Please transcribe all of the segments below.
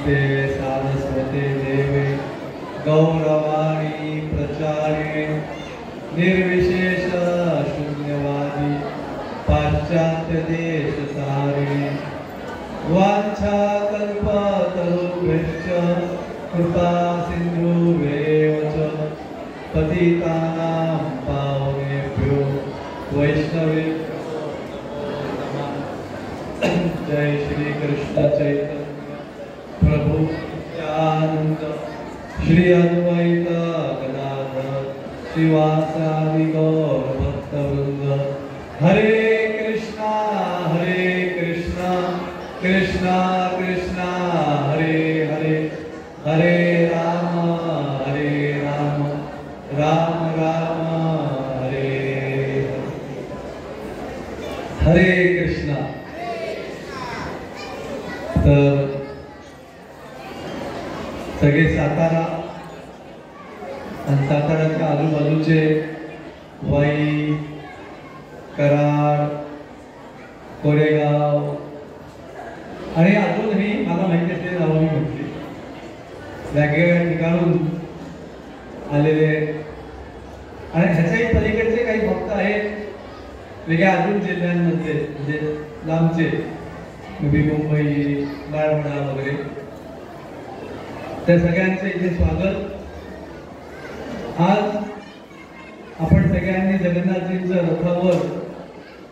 नमस्ते सारस्वते देवे गौरवाणी प्रचारे निर्विशेष शून्यवादी पाश्चात्य देश सारे वाञ्छा कल्पतरुभ्यश्च कृपा सिन्धुभ्येव च पतितानां पावनेभ्यो वैष्णवेभ्यो नमः। जय श्री कृष्ण चैतन्य प्रभु नित्यानंद श्री अद्वैत गदाधर श्रीवासादि गौर भक्तवृंद। हरे कृष्णा कृष्णा कृष्णा हरे हरे, हरे राम राम राम हरे हरे। हरे कृष्णा। तर सगळे सातारा आणि साताऱ्याच्या आजूबाजूचे वाई, कराड, कोरेगाव आणि अजूनही मला माहिती असलेली नावं मी म्हटली, वेगवेगळ्या ठिकाणून आलेले आणि ह्याच्याही पलीकडचे काही भक्त आहेत वेगळ्या अजून जिल्ह्यांमध्ये, म्हणजे लांबचे, मुंबई, बाळवडा वगैरे, त्या सगळ्यांचे इथे स्वागत। आज आपण सगळ्यांनी जगन्नाथजींचं रथावर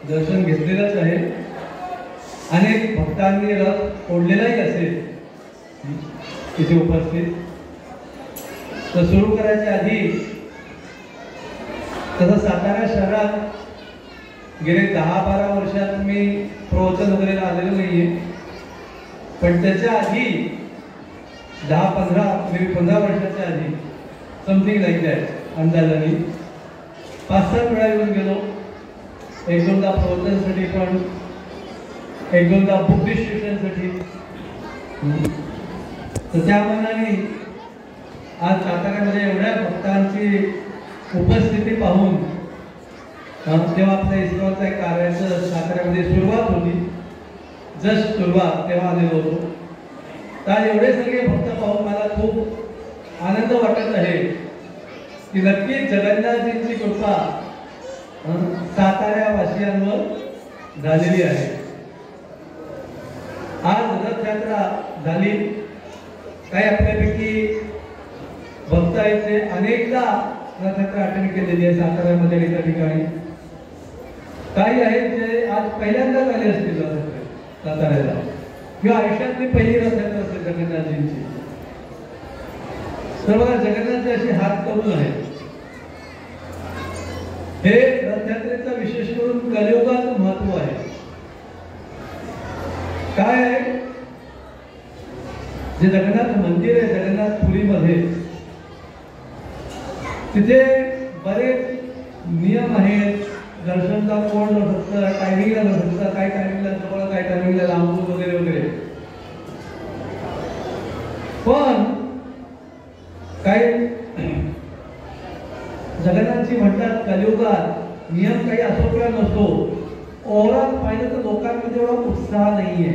दर्शन घेतलेलंच आहे। अनेक भक्तांनी रथ ओढलेलाही असेल तिथे उपस्थित। तर सुरू करायच्या आधी तसं सातारा शहरात गेले 10-12 वर्षात मी प्रवचन वगैरे आलेलो नाहीये, पण त्याच्या आधी 10-15 वर्षाच्या आधी समथिंग लाईक दॅट अंदाजाने 5-7 वेळा येऊन गेलो। 1-2दा प्रवचनासाठी, पण 1-2दा बुक डिस्ट्रीब्युशनसाठी। तर त्या मनाने आज साताऱ्यामध्ये एवढ्या भक्तांची उपस्थिती पाहून तेव्हा आपल्या इस्कॉनच्या कार्याचं साताऱ्यामध्ये सुरुवात होती, जस्ट सुरुवात, तेव्हा आलेलो होतो। तर एवढे सगळे भक्त पाहून मला खूप आनंद वाटत आहे की नक्कीच जगन्नाथजींची कृपा साताऱ्यावासियांवर झालेली आहे। आज रथयात्रा झाली, काही आपल्यापैकी भक्त आहेत ते अनेकदा रथयात्रा अटेंड केलेली आहे साताऱ्यामध्ये एका ठिकाणी, काही आहेत जे आज पहिल्यांदाच आले असतील साताऱ्याला, किंवा आयुष्यातली पहिली रथयात्रा असेल जगन्नाथजींची। तर बघा, जगन्नाथजी अशी हात करून आहेत। हे रथयात्रेचा विशेष करून कलियुगाचं महत्व आहे। काय आहे, जे जगन्नाथ मंदिर आहे जगन्नाथपुरीमध्ये, तिथे बरेच नियम आहेत। दर्शनचा कोण नसतं, टायमिंगला नसतं, काही टायमिंगला जवळ, काही टायमिंगला लांबून वगैरे वगैरे। पण काही जगन्नाथजी म्हणतात कलियुगात नियम काही असो किंवा नसतो, ओव्हरऑल पाहिलं तर लोकांमध्ये एवढा उत्साह नाहीये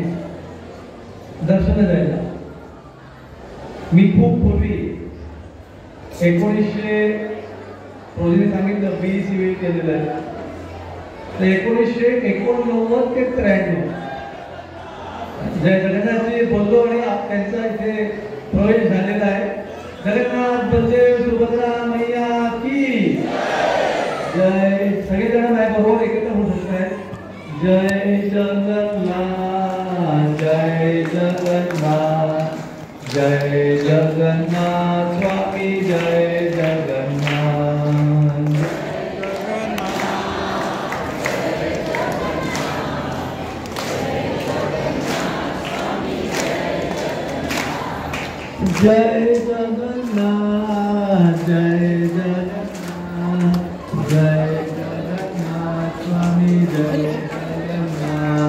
दर्शन द्यायला। मी खूप पूर्वी 1900 रोजीने सांगितलं BE केलेलं आहे, तर 1989 ते 93 जय जगन्नाथजी बोललो आणि त्यांचा इथे प्रवेश झालेला आहे। जगन्नाथ बलदेव सुभद्रा मैया की जय। सगळेजण माझ्याबरोबर एकत्र होऊ शकतात। जय जगन्नाथ, जय जगन्नाथ, जय जगन्नाथ स्वामी, जय जगन्नाथ। जय जगन्नाथ, जय जगन्नाथ, जय जगन्नाथ स्वामी, जय जगन्नाथ।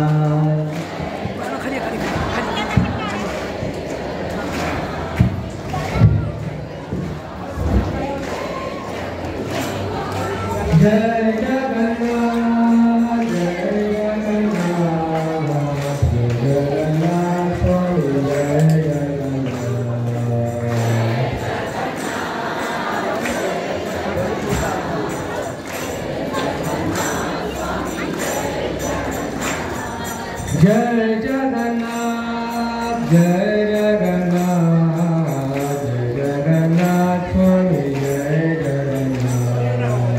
जय जगन्नाथ, जय जगन्नाथ, जय जगन्नाथ स्वामी, जय जगन्नाथ। जय जगन्नाथ जय जगन्नाथ जय जगन्नाथ स्वामी जय जगन्नाथ।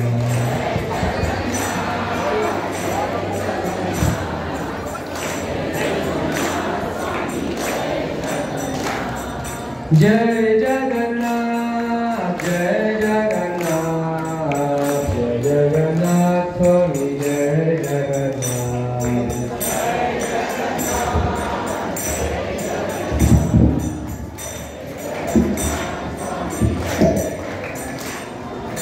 जय जगन्नाथ जय जगन्नाथ जय जगन्नाथ स्वामी जय जगन्नाथ।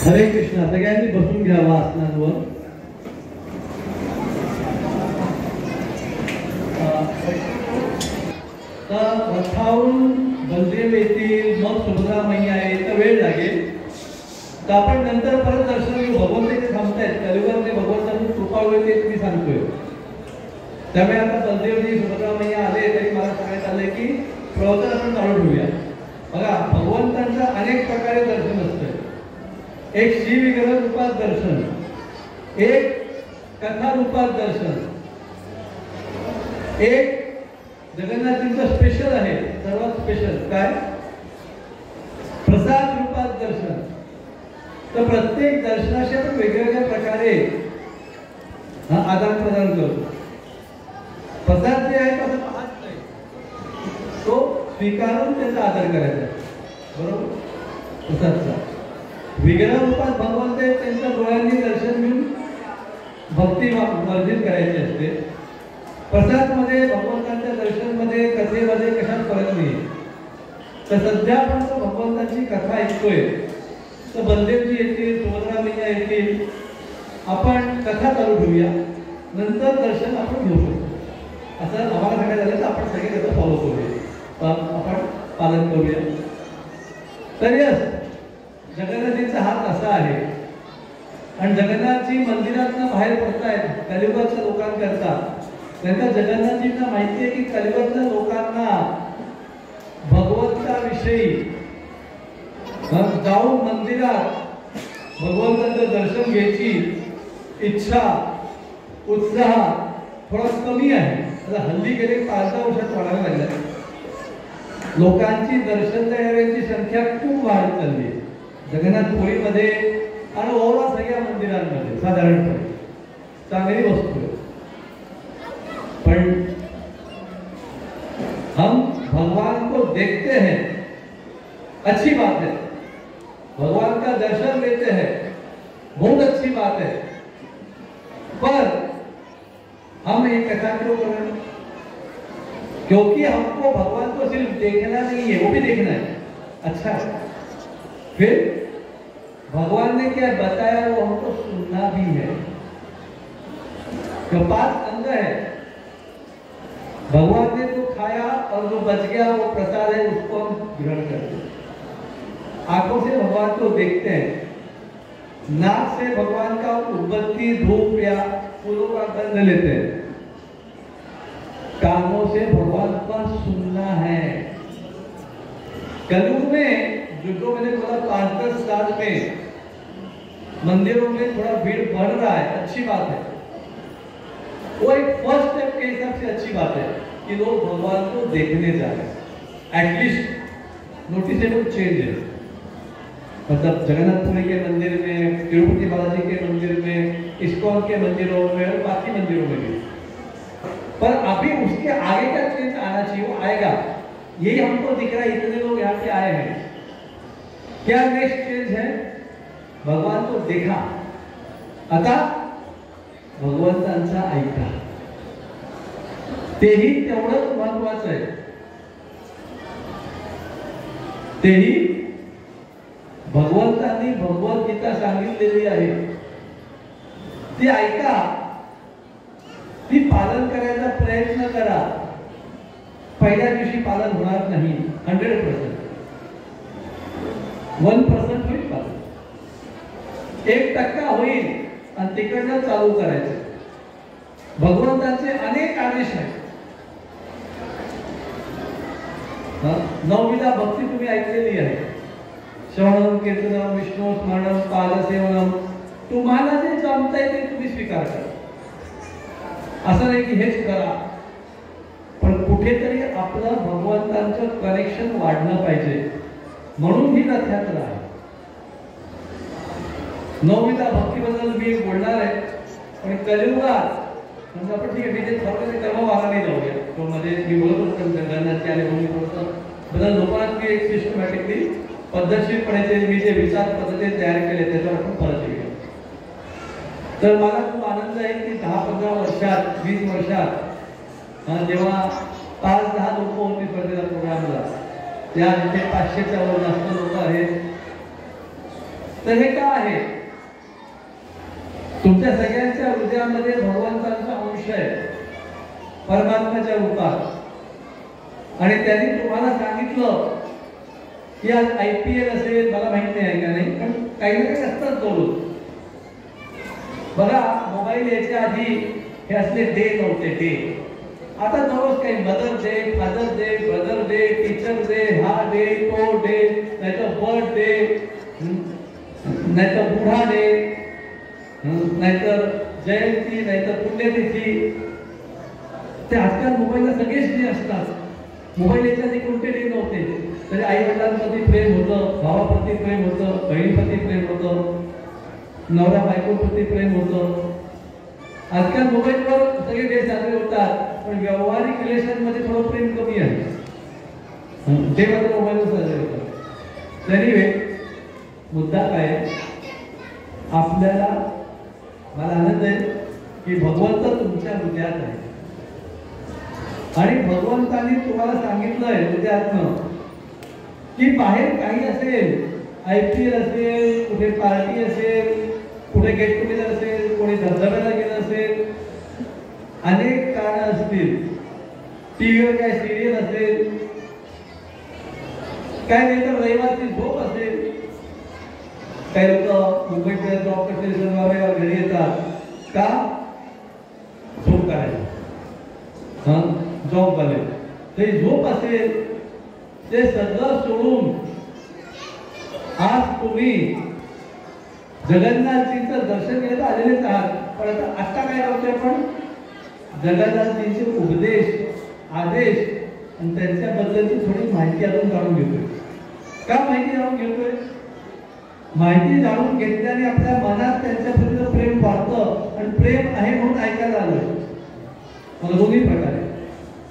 हरे कृष्ण। सगळ्यांनी बसून घ्यावा आसनांवर। रथावरून बलदेव येतील, मग सुभद्रा मैया येईल तर वेळ लागेल, तर आपण नंतर परत दर्शन घेऊ। भगवंत इथे थांबतायत, कलियुगात ते भगवंतांची कृपा होईल ते मी सांगतोय। त्यामुळे आता बलदेवजी सुभद्रा मैया आले तरी मला सांगण्यात आलंय की प्रवचन आपण चालू ठेवूया। बघा, भगवंतांचं अनेक प्रकारे दर्शन असतं। एक श्री विग्रह रूपात दर्शन, एक कथा रूपात दर्शन, एक जगन्नाथजींचं स्पेशल आहे, सर्वात स्पेशल काय, प्रसाद रूपात दर्शन। तर प्रत्येक दर्शनाशी आपण वेगवेगळ्या प्रकारे आदान प्रदान करतो। प्रसाद जे आहे तो पाहत नाही, तो स्वीकारून त्याचा आदर करायचा, बरोबर। प्रसादचा विग्रह रूपात भगवंत त्यांच्या डोळ्यांनी दर्शन घेऊन भक्ती वर्धित करायची असते। प्रसाद मध्ये भगवंतांच्या दर्शन मध्ये कथेमध्ये कशात फरक नाही। तर सध्या आपण तो भगवंताची कथा ऐकतोय, तर बलदेवजी येतील, सुभद्रा मैया येतील, आपण कथा चालू ठेवूया, नंतर दर्शन आपण घेऊ शकतो असं आम्हाला सांगायचं झालं तर आपण सगळे त्याचं फॉलो करूया, आपण पालन करूया। तर यस, जगन्नाथजींचा हात असा आहे आणि जगन्नाथजी मंदिरातनं बाहेर पडतायत कलियुगाच्या लोकांकरता। त्यांना जगन्नाथजींना माहिती आहे की कलियुगातल्या लोकांना भगवंताविषयी जाऊन मंदिरात भगवंताचं दर्शन घ्यायची इच्छा, उत्साह थोडा कमी आहे। आता हल्ली गेले 5-10 वर्षात वाढायला लागला, लोकांची दर्शन देणाऱ्यांची संख्या खूप वाढत चालली आहे जगन्नाथपुरीमध्ये आणि ओव्हरऑल सगळ्या मंदिरांमध्ये। साधारणपणे चांगली वस्तू आहे, पर हम भगवान को देखते हैं, अच्छी बात है, भगवान का दर्शन लेते हैं, बहुत अच्छी बात है, पर हम ये कथा क्यों कर रहे हैं? क्योंकि हमको भगवान को सिर्फ देखना नहीं है, वो भी देखना है, अच्छा है। फिर भगवान ने क्या बताया वो हमको सुनना भी है। जो 5 अंग है, भगवान ने जो खाया और जो बच गया वो प्रसाद है, उसको हम ग्रहण करते हैं। आंखों से भगवान को देखते हैं, नाक से भगवान का उद्बत्ती, धूप या फूलों का गंध लेते हैं, कानों से भगवान का सुनना है। कलयुग में जो मैंने बोला 5-10 साल में मंदिरों में थोड़ा भीड़ बढ़ रहा है, अच्छी बात है। वो एक फर्स्ट स्टेप के हिसाब से अच्छी बात है कि लोग भगवान को देखने जा रहे हैं। एटलीस्ट नोटिसेबल चेंज है। मतलब जगन्नाथपुरी के मंदिर में, तिरुपति बालाजी के मंदिर में, इस्कॉन के मंदिरों में और बाकी मंदिरों में भी। पर अभी उसके आगे का चेंज आना चाहिए, वो आएगा। यही हमको दिख रहा है, इतने लोग यहाँ पे आए हैं। क्या नेक्स्ट चेंज है? भगवान को देखा, आता भगवंतांचा ऐका, तेही तेवढंच महत्वाचं आहे। तेही भगवंतांनी भगवद्गीता सांगितलेली आहे, ती ऐका, ती पालन करायचा प्रयत्न करा। पहिल्या दिवशी पालन होणार नाही, 100%, 1% होईल पालन, 1% होईल आणि तिकडनं चालू करायचं। भगवंतांचे अनेक आदेश आहेत। नववीला भक्ती तुम्ही ऐकलेली आहे, श्रवणम, कीर्तनम, विष्णू स्मरणम, पादसेवनम। तुम्हाला जे जमतंय ते तुम्ही स्वीकार करा, असं नाही की हेच करा, भगवंताचं कनेक्शन वाढलं पाहिजे म्हणून ही रथयात्रा आहे. नवमीला भक्तीबद्दल मी बोलणार आहे, पण कलियुगात म्हणजे आपण ठीक आहे मी जे ठरवलं कर्म वागाने जाऊया. तो मध्ये मी बोलत होतो जगन्नाथची आले म्हणून थोडंसं बदल लोकांना मी एक सिस्टमॅटिकली पद्धतशीरपणे मी जे विचार पद्धती तयार केले त्याच्यावर आपण परत येऊया. तर मला खूप आनंद आहे की 10-15 वर्षात 20 वर्षात जेव्हा 5-10 लोक होती स्पर्धेच्या प्रोग्रामला, त्या इथे 500च्या वर जास्त लोक आहेत. तर हे का आहे? तुमच्या सगळ्यांच्या हृदयामध्ये भगवंताचा अंश आहे परमात्म्याच्या रूपात, आणि त्यांनी तुम्हाला सांगितलं की आज IPL असेल, मला माहित नाही आहे का नाही, पण काही ना काही असतात जरूर. बघा मोबाईल याच्या आधी हे असले डे नव्हते डे. आता दररोज काही mother day, father day, brother day, teacher day, हा डे, तो डे, नाहीतर बर्थ डे, नाहीतर बुढा डे, नाहीतर जयंती, नाहीतर पुण्यतिथी. ते आजकाल मोबाईलला सगळेच डे असतात. मोबाईल याच्या आधी कोणते डे नव्हते. तरी आई वडिलांप्रती प्रेम होतं, भावाप्रती प्रेम होतं, बहिणीप्रती प्रेम होतं, नवरा बायकोप्रती प्रेम होतं. आजकाल मोबाईलवर सगळे डे साजरे होतात, पण व्यावहारिक रिलेशनमध्ये थोडं प्रेम कमी आहे. ते मात्र मोबाईलवर साजरे होतात. तरी मुद्दा काय आपल्याला, मला आनंद आहे की भगवंत तुमच्या हृदयात आहे, आणि भगवंतांनी तुम्हाला सांगितलंय हृदयातनं की बाहेर काही असेल, IPL असेल, कुठे पार्टी असेल, कुठे गेट टुगेदर असेल, कोणी धबधब्याला गेलं असेल, अनेक कारण असतील, टीव्हीवर काय सिरियल असेल, काय नाही तर रविवारची झोप असेल. काही लोक मुंबईत जॉब करते, शनिवार घरी येतात का झोप करायला, जॉब वाले ते झोप असेल. ते सगळं सोडून आज तुम्ही जगन्नाथजींचं दर्शन घ्यायला आलेलेच आहात. पण आता काय करतोय आपण? जगन्नाथजींचे उपदेश, आदेश आणि त्यांच्याबद्दलची थोडी माहिती अजून जाणून घेतोय. का माहिती जाणून घेतोय? माहिती जाणून घेतल्याने आपल्या मनात त्यांच्याबद्दल प्रेम वाढतं, आणि प्रेम आहे म्हणून ऐकायला आलं. मला दोन्ही प्रकारे.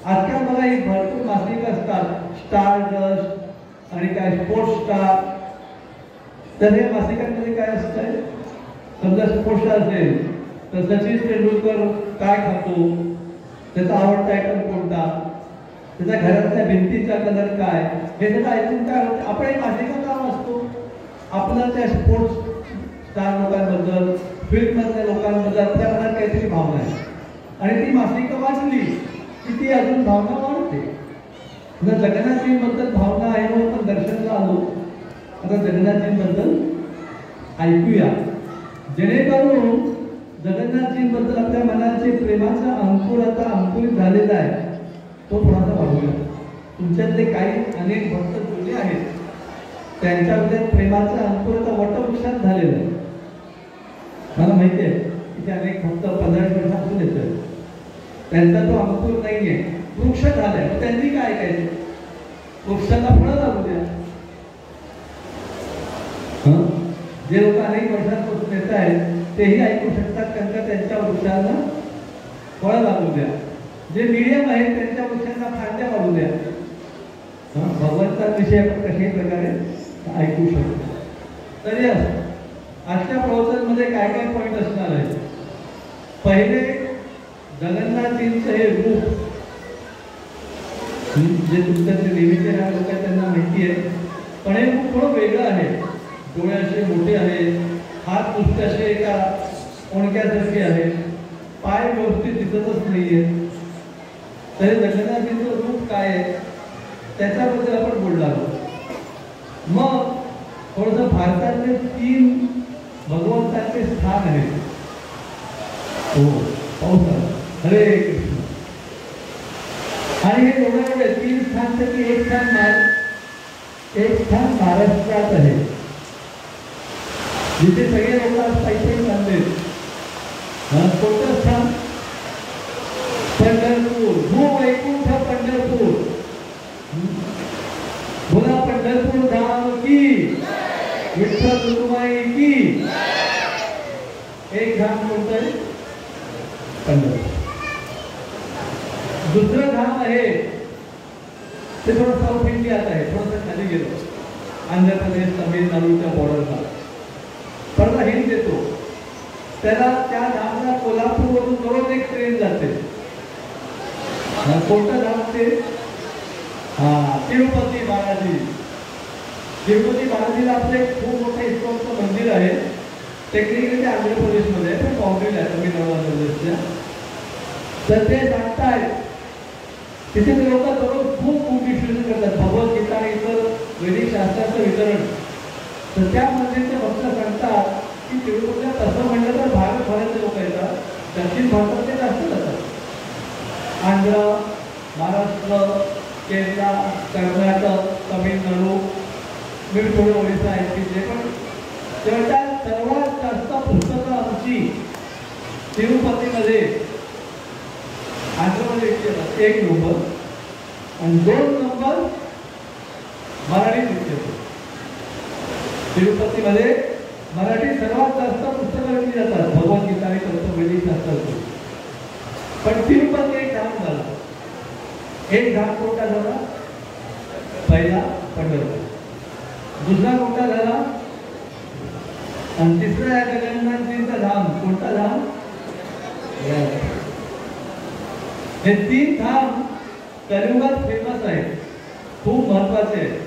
आजकाल मला ही भरपूर मासिकं असतात, स्टार डस्ट आणि काय स्पोर्ट्स स्टार. तर हे मासिकांमध्ये काय असतंय, समजा स्पोर्ट्स स्टार असेल तर सचिन तेंडुलकर काय खातो, त्याचा आवडता आयटम कोणता, त्याच्या घरातल्या भिंतीचा कलर काय, हे सगळं ऐकून काय होतं, आपण एक मासिका का वाचतो? आपलं त्या स्पोर्ट्स स्टार लोकांबद्दल, फिल्ममधल्या लोकांबद्दल आपल्या मनात काहीतरी भावना आहे, आणि ती मासिकं वाचली की ती अजून भावना वाढते. जगन्नाथजींबद्दल भावना आहे म्हणून आपण दर्शनला आलो. आता जगन्नाथजींबद्दल ऐकूया, जेणेकरून जगन्नाथजींबद्दल आपल्या मनाचे प्रेमाचा अंकुर आता अंकुरित झालेला आहे, तो थोडासा वाढूया. तुमच्यातले काही अनेक भक्त जुळे आहेत, त्यांच्यामध्ये प्रेमाचा अंकुर आता वटवृक्षात झालेला आहे. मला माहिती आहे की ते अनेक भक्त 15 वर्षापासून येतोय, त्यांचा तो अंकुर नाहीये, वृक्ष झालाय. त्यांनी काय ऐकायचं? वृक्षाला फळं लागू द्या. जे लोक अनेक वर्षांपासून येत आहेत तेही ऐकू शकतात, कारण त्यांच्या वृक्षांना फळं लागू द्या. जे मीडियम आहेत त्यांच्या वृक्षांना फांद्या वाढू द्या. भगवंताविषयी आपण कशाही प्रकारे ऐकू शकतो. तरी आजच्या प्रवचनमध्ये काय काय पॉईंट असणार आहे? पहिले, जगन्नाथजींचं हे रूप जे तुमच्याचे नेहमीचे लोक आहेत त्यांना माहिती आहे, पण हे रूप थोडं वेगळं आहे. डोळे असे मोठे आहेत, हात नुसते असे एका कोणक्यासारखे आहेत, पाय व्यवस्थित दिसतच नाहीये. तरी जगन्नाथजींचं रूप काय आहे त्याच्याबद्दल आपण बोलणार आहोत. मग थोडंसं भारतातले 3 भगवंतांचे स्थान आहेत. हो, पाऊस आला. हरे कृष्ण. आणि हे एवढे 3 स्थानपैकी एक स्थान महाराष्ट्रात आहे, जिथे सगळे लोक आज पैसे चालले. कोणतं स्थान? पंढरपूर. भूवैकुंठ पंढरपूर. धाम आहे ते थोडं साऊथ इंडियात आहे, थोडंसं खाली गेलं आंध्र प्रदेश तामिळनाडूच्या बॉर्डरला. परत हिंट देतो त्याला, त्या धामला कोल्हापूरवरून दररोज एक ट्रेन जाते. कोणतं धाम ते? तिरुपती बालाजी. तिरुपती बालाजीला आपलं एक खूप मोठं इस्कॉनचं मंदिर आहे. टेक्निकली ते आंध्र प्रदेशमध्ये आहे, पण बाउंड्रीला आहे तमिळनाडू आंध्र प्रदेशच्या. तर ते सांगतायत तिथे ते लोक दररोज खूप विश्लेषण करतात भगवद्गीता आणि इतर वैदिक शास्त्राचं वितरण. तर त्या मंदिरचे भक्त सांगतात की तिरुपतीला तसं म्हणलं तर भारतभराचे लोक येतात, दक्षिण भारतात ते जास्त जातात. आंध्र, महाराष्ट्र, केरळ, कर्नाटक, तमिळनाडू, मी थोडे ओरिसा आहेत तिथे. पण तेव्हा सर्वात जास्त पुस्तकं आमची तिरुपतीमध्ये आंध्रमध्ये 1 नंबर आणि 2 नंबर मराठीत लिहितो. तिरुपतीमध्ये मराठी सर्वात जास्त पुस्तकं लिहिली जातात भगवद्गीता आणि वैदिक शास्त्राचं. पण तिरुपती एक धाम झाला. एक धाम कोणता झाला? पहिला पंढरपूर. दुसरा कोणता झाला? आणि तिसरा जगन्नाथजींचा धाम कोणता धाम? हे 3 धाम कलियुगात फेमस आहेत, खूप महत्वाचे आहेत.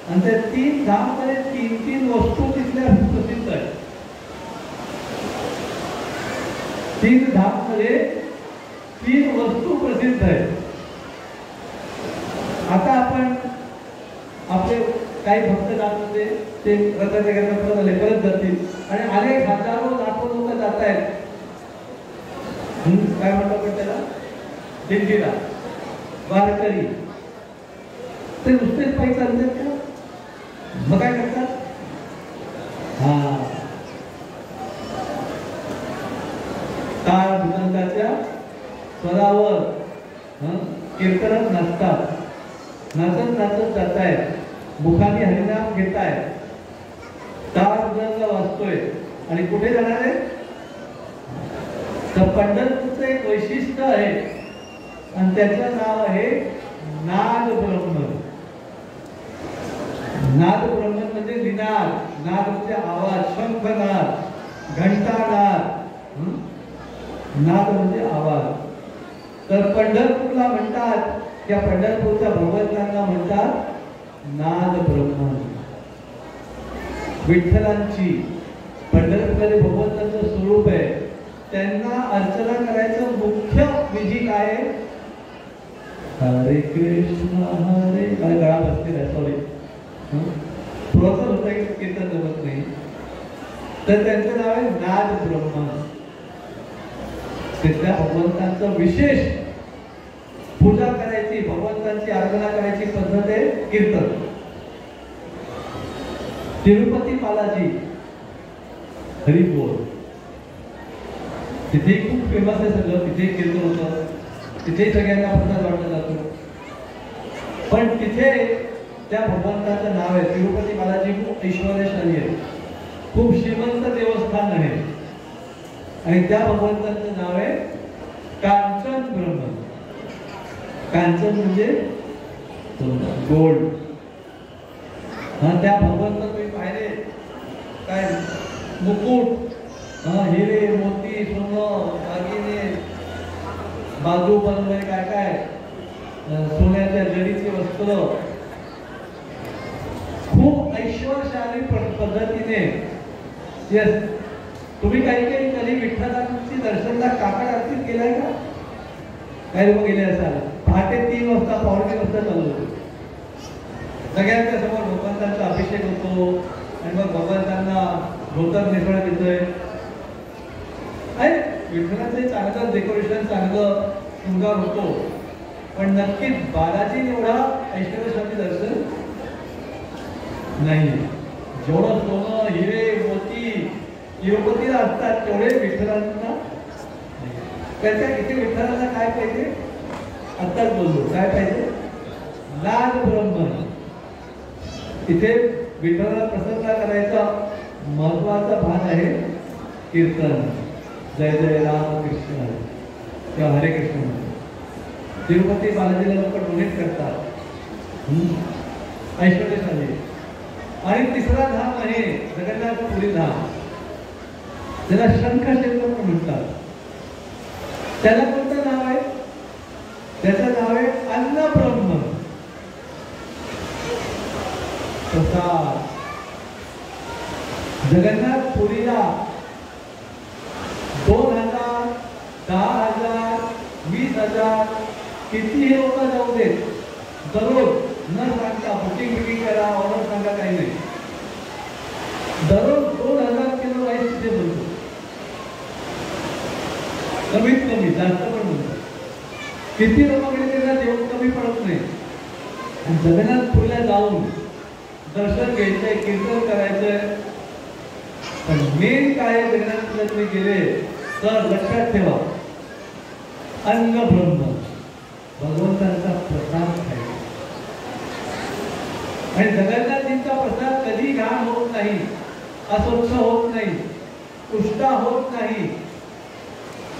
आणि त्या 3 धाम मध्ये 3 वस्तू तिथल्या प्रसिद्ध आहेत. 3 धाम मध्ये 3 वस्तू प्रसिद्ध आहेत. आता आपण आपले काही भक्त जात होते, ते रथाच्या गर्भात आले, परत जातील आणि अनेक हजारो लाखो लोक जात आहेत. काय म्हणतो आपण त्याला? दिंडीला, वारकरी. ते नुसतेच पायी चालतात का? मग काय करतात? टाळ मृदंगाच्या स्वरावर कीर्तनात नाचतात, नाचत नाचत जातायत, मुखाने हरिनाम घेतायत, टाळ मृदंग वाजतोय आणि कुठे जाणार आहे? तर पंढरपूरचं एक वैशिष्ट्य आहे आणि त्याचं नाव आहे नाद ब्रह्म. नाद ब्रह्म म्हणजे निनाद. नाद म्हणजे आवाज, शंखनाद, घंटानाद. नाद म्हणजे आवाज. तर पंढरपूरला म्हणतात, त्या पंढरपूरच्या भगवंतांना म्हणतात नाद ब्रह्म. विठ्ठलांची पंढरपूरमध्ये भगवंतांचं स्वरूप आहे. त्यांना अर्चना करायचं मुख्य विधी काय आहे? हरे कृष्ण हरे, काय गळा बसते सॉरी, थोडंसं होतं एक कीर्तन जमत नाही. तर त्यांचं नाव आहे नाद ब्रह्म. तिथल्या भगवंतांचं विशेष पूजा करायची, भगवंतांची आराधना करायची पद्धत आहे कीर्तन. तिरुपती बालाजी हरी बोल, तिथे खूप फेमस आहे सगळं. तिथे कीर्तन होतं, तिथे सगळ्यांना प्रसाद वाटला जातो. पण तिथे त्या भगवंताचं नाव आहे तिरुपती बालाजी. खूप ऐश्वर्यशाली आहे, खूप श्रीमंत देवस्थान आहे आणि त्या भगवंताचं नाव आहे कांचन ब्रह्म. कांचन म्हणजे गोल्ड. त्या भगवंत तुम्ही पाहिले काय मुकुट, हिरे मोती सोनं दागिने बाजू बनवले, काय काय सोन्याच्या जडीची वस्त्र, खूप ऐश्वर्यशाली पद्धतीने. यस, तुम्ही काही कधी विठ्ठलांची दर्शनला काकड आरतीत गेलाय का? काही लोक गेले असाल. पहाटे 3 वाजता, पावणे 3 वाजता चालू होतो. सगळ्यांच्या समोर भगवंतांचा अभिषेक होतो आणि मग भगवंतांना धोतर नेसवण्यात येतोय. विठ्ठलाचं चांगलं डेकोरेशन, चांगलं शृंगार होतो. पण नक्कीच बालाजी एवढा ऐश्वर्यशाली दर्शन नाही. जेवढं सोनं हिरे मोती तिरुपतीला असतात तेवढे विठ्ठलांना. त्याच्या इथे विठ्ठलांना काय पाहिजे? आत्ताच बोललो, काय पाहिजे? नाद ब्रह्म. इथे विठ्ठलाला प्रसन्न करायचा महत्वाचा भाग आहे कीर्तन. जय जय राम कृष्ण हरे किंवा हरे कृष्ण. तिरुपती बालाजीला लोक डोनेट करतात, ऐश्वर्यशाली. आणि तिसरा धाम आहे जगन्नाथपुरी धाम, त्याला शंखक्षेत्र पण म्हणतात. त्याला कोणतं नाव आहे? त्याचं नाव आहे अन्नब्रह्म प्रसाद. जगन्नाथपुरीला 2000, 10,000, 20,000 कितीही लोक जाऊ देत, दररोज न सांगता बुकिंग करा, ऑर्डर सांगा, काही नाही, दररोज 2,000 किलो राईस तिथे बनतो. कमीत कमी, जास्त पण म्हणतो. किती लोकांकडे त्यांना जेवण कमी पडत नाही. जगन्नाथपुरीला जाऊन दर्शन घ्यायचंय, कीर्तन करायचंय. पण मेन काय जगन्नाथपुरीला तुम्ही गेले तर लक्षात ठेवा, अन्न ब्रह्म भगवंतांचा प्रसाद खायचा. आणि जगन्नाथजींचा प्रसाद कधी घाण होत नाही, अस्वच्छ होत नाही, उष्टा होत नाही.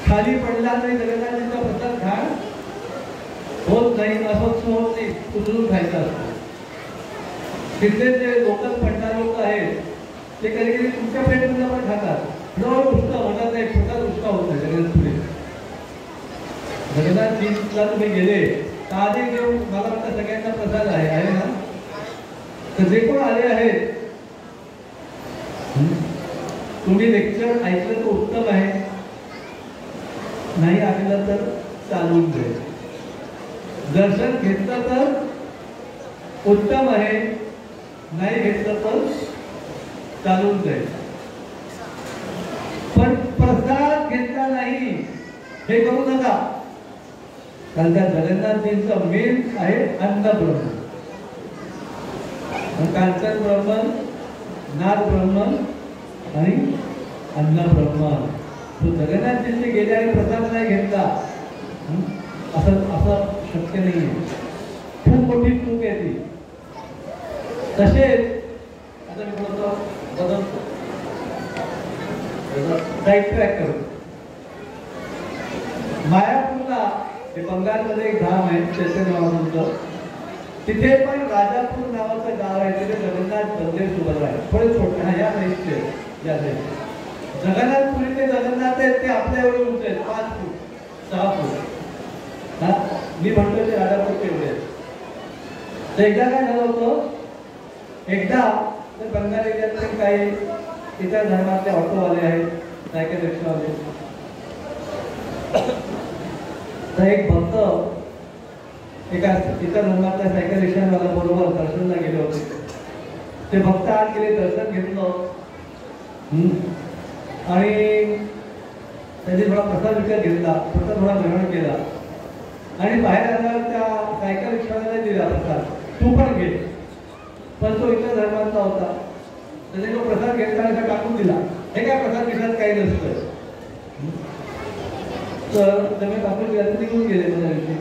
खाली पडला तरी जगन्नाथजींचा प्रसाद घाण होत नाही, अस्वच्छ होत नाही, उचलून खायचा असतो. तिथले जे लोकल फंडा लोक आहेत ते कधी कधी तुमच्या प्लेटमध्ये पण खातात, उष्टा होणार नाही, पोटात उष्टा होत नाही. जगन्नाथजीला तुम्ही गेले तर आधी देव मला वाटतं सगळ्यांना प्रसाद आहे ना. तर जे कोण आले आहेत, तुम्ही लेक्चर ऐकलं तर उत्तम आहे, नाही ऐकलं तर चालून जाईल. दर्शन घेतलं तर उत्तम आहे, नाही घेतलं तर चालून जाईल. पण प्रसाद घेतला नाही हे करू नका, कारण त्या जगन्नाथजींचं मेन आहे अन्नब्रह्म. कांचन ब्रह्मन, नाद ब्रह्मन आणि अन्नब्रह्मन. तो जगन्नाथजींनी गेले आणि प्रसाद नाही घेतला असं शक्य नाही आहे. खूप मोठी चूक आहे ती. तसेच आता मी बोलतो बदलतो साईड ट्रॅक करू. मायापूरला ते बंगालमध्ये एक धाम आहे चैतन्य, तिथे पण राजापूर नावाचं गाव आहे. तिथे जगन्नाथ बलदेव सुभद्रा आहे. थोडे छोटे, हा या साईजचे, या साईजचे. जगन्नाथपुरी ते जगन्नाथ आहेत ते आपल्या एवढे उंच आहेत, 5 फूट 6 फूट. हा मी म्हणतो ते राजापूरचे एवढे आहेत. तर एकदा काय झालं होतं, एकदा तर बंगाल एरियातले काही इतर धर्मातले ऑटोवाले आहेत, सायकल रिक्षावाले, तर एक भक्त एका इतर धर्मातल्या सायकल रिक्षावाल्या बरोबर दर्शनला गेले होते. ते भक्त आत गेले, दर्शन घेतलं आणि त्यांनी थोडा प्रसाद विकत घेतला, फक्त थोडा ग्रहण केला आणि बाहेर आल्यावर त्या सायकल रिक्षावाल्याला दिला प्रसाद, तू पण घे. पण तो इतर धर्माचा होता, त्याने तो प्रसाद घेतला आणि टाकून दिला. हे काय प्रसाद विषयात काही नसतं. तर त्याने टाकून दिला, निघून गेले त्या दिवशी.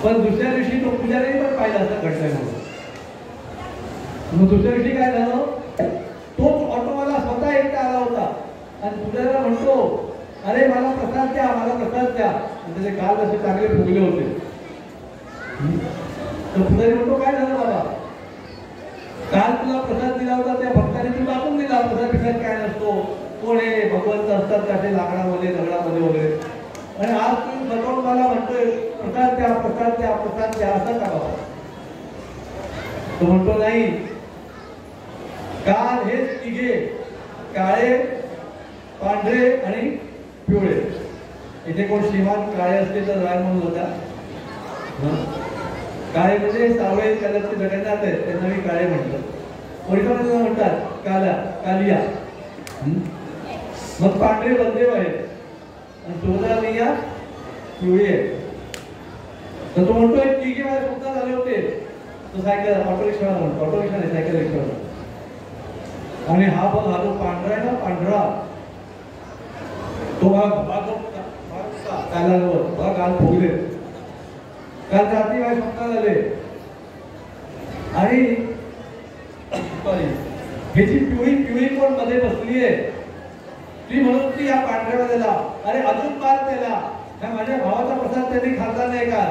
पण दुसऱ्या दिवशी तो पुजारी पण पाहिला असं घडलंय म्हणून. मग दुसऱ्या दिवशी काय झालं, तोच ऑटोवाला स्वतः एकटा आला होता आणि पुजाऱ्याला म्हणतो, अरे मला प्रसाद द्या, मला प्रसाद द्या. त्याचे काल असे चांगले फुगले होते. तर पुजारी म्हणतो, काय झालं बाबा, काल तुला प्रसाद दिला होता त्या भक्ताने तू टाकून दिला. प्रसाद पिसाद काय नसतो, कोण हे भगवंत असतात का ते लाकडामध्ये दगडामध्ये वगैरे, आणि आज तू बटवून मला म्हणतोय प्रसाद द्या, प्रसाद द्या, प्रसाद द्या, असं का बाबा. तो म्हणतो, नाही, काल हेच तिघे काळे, पांढरे आणि पिवळे, इथे कोण श्रीमान काळे असते तर राय म्हणून होता. काळे म्हणजे सावळे कलरचे जगन्नाथ आहेत, त्यांना मी काळे म्हणतो. ओरिजिनल म्हणतात काला, कालिया. मग पांढरे बलदेव आहेत आणि सुभद्रा मैया पिवळी आहे. तर तो म्हणतोय तिघे माझ्या स्वतः झाले होते. तो सायकल ऑटो रिक्षाला म्हणतो, ऑटो रिक्षा नाही, सायकल रिक्षाला. आणि हा बघ, हा जो पांढरा आहे ना, पांढरा, तो कालावर बघा, काल फुगले, काल रात्री माझ्या स्वतः झाले. आणि हे जी पिवळी पिवळी कोण मध्ये बसली आहे ती म्हणून ती या पांढऱ्यावाल्याला, अरे अजून मार त्याला, ह्या माझ्या भावाचा प्रसाद त्यांनी खाल्ला नाही का,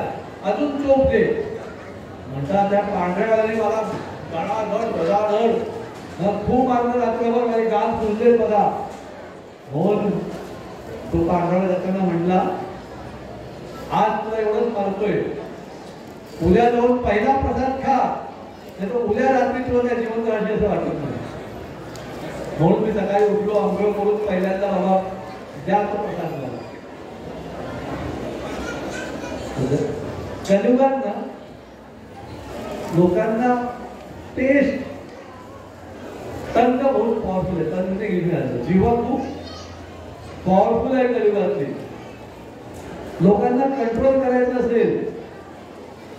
अजून चोप दे म्हणतात. त्या पांढऱ्यावाल्याने मला गडागड गदागड खूप मारलं रात्रभर, माझे गाल फुलले बघा. म्हणून तो पांढरा जाताना म्हणला, आज तुला एवढंच मारतोय, उद्या जाऊन पहिला प्रसाद खा, नाही तर उद्या रात्री तुला त्या जिवंत राहायचे असं वाटत नाही. म्हणून मी सकाळी उठलो, आंघोळ करून पहिल्यांदा बाबा द्या तो प्रसाद झाला. कलियुगात ना लोकांना टेस्ट तंग बहुत पॉवरफुल आहे. तंग ते घेऊन जीवा खूप पॉवरफुल आहे कलियुगातली. लोकांना कंट्रोल करायचं असेल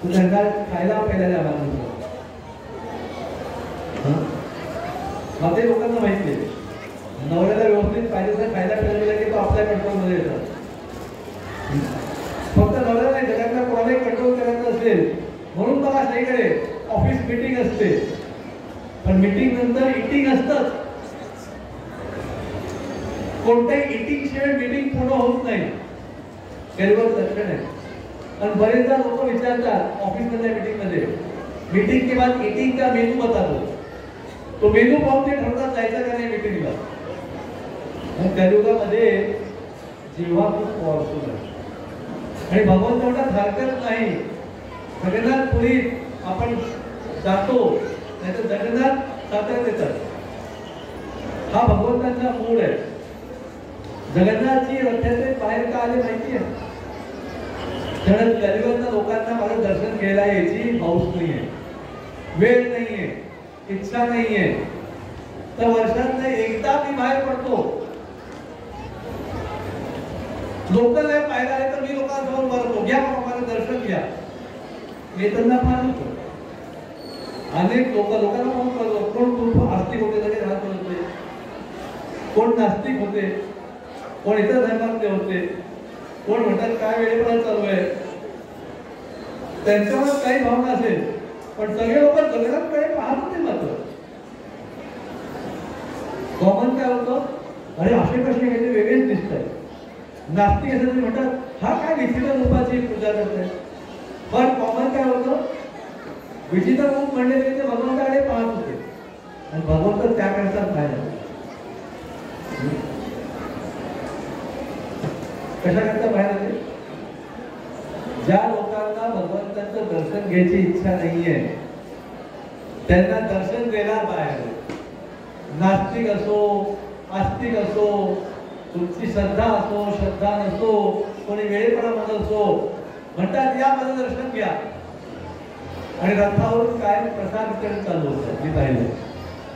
तर त्यांना खायला प्यायला द्यावा लागतो. मग ते लोकांना माहिती आहे, नवऱ्याला व्यवस्थित पाहिजे तर खायला प्यायला दिला की तो आपल्या कंट्रोलमध्ये येतात. फक्त नवऱ्याला नाही, जगातल्या कोणालाही कंट्रोल करायचं असेल म्हणून बघा सगळीकडे ऑफिस मीटिंग असते, पण मीटिंग नंतर इटिंग असतंच. कोणत्याही इटिंग शिवाय मीटिंग पूर्ण होत नाही. गरीबाचं लक्षण आहे. आणि बरेचदा लोक विचारतात ऑफिसमधल्या मीटिंगमध्ये, मीटिंग के बाद इटिंग का मेनू बता दो. तो मेनू पाहून ते ठरवतात जायचं का नाही मीटिंगला. कलियुगामध्ये जीवा खूप पॉवरफुल आहे आणि भगवंत म्हणतात हरकत नाही, जगन्नाथपुरीत आपण जातो, नाही तर जगन्नाथ साताऱ्यात येतात. हा भगवंतांचा मूड आहे. जगन्नाथची रथयात्रेत बाहेर का आले माहिती आहे? कारण कलियुगातल्या लोकांना माझं दर्शन घ्यायला यायची हौस नाहीये, वेळ नाहीये, इच्छा नाहीये. तर वर्षात एकदा मी बाहेर पडतो. लोक नाही पाहायला आले तर मी लोकांसमोर बरतो, घ्या मला दर्शन घ्या. मी त्यांना फार होतो. अनेक लोकांना फोन करतो, कोण खूप आस्तिक होते लगेच हात होते, कोण नास्तिक होते, कोण इतर धर्मातले होते, कोण म्हणतात काय वेळेपणा चालू आहे. त्यांच्यावर काही भावना असेल, पण सगळे लोक जगन्नाथकडे पाहत होते. मात्र कॉमन काय होतं, अरे असे कसे काही वेगळेच दिसत आहे. नास्तिक असं म्हणतात हा काय विचित्र रूपाची पूजा करते. पण कॉमन काय होतं, विचित्र रूप म्हणले ते भगवंताकडे पाहत होते आणि भगवंत त्या करतात काय कशा करता बाहेर आले. ज्या लोकांना भगवंताचं दर्शन घ्यायची इच्छा नाहीये त्यांना दर्शन देणार बाहेर. नास्तिक असो, आस्तिक असो, तुमची श्रद्धा असो, श्रद्धा नसो, कोणी वेळेपणामध्ये असो, म्हणतात या माझं दर्शन घ्या. आणि रथावरून काय प्रसाद वितरण चालू होतं. मी पाहिलं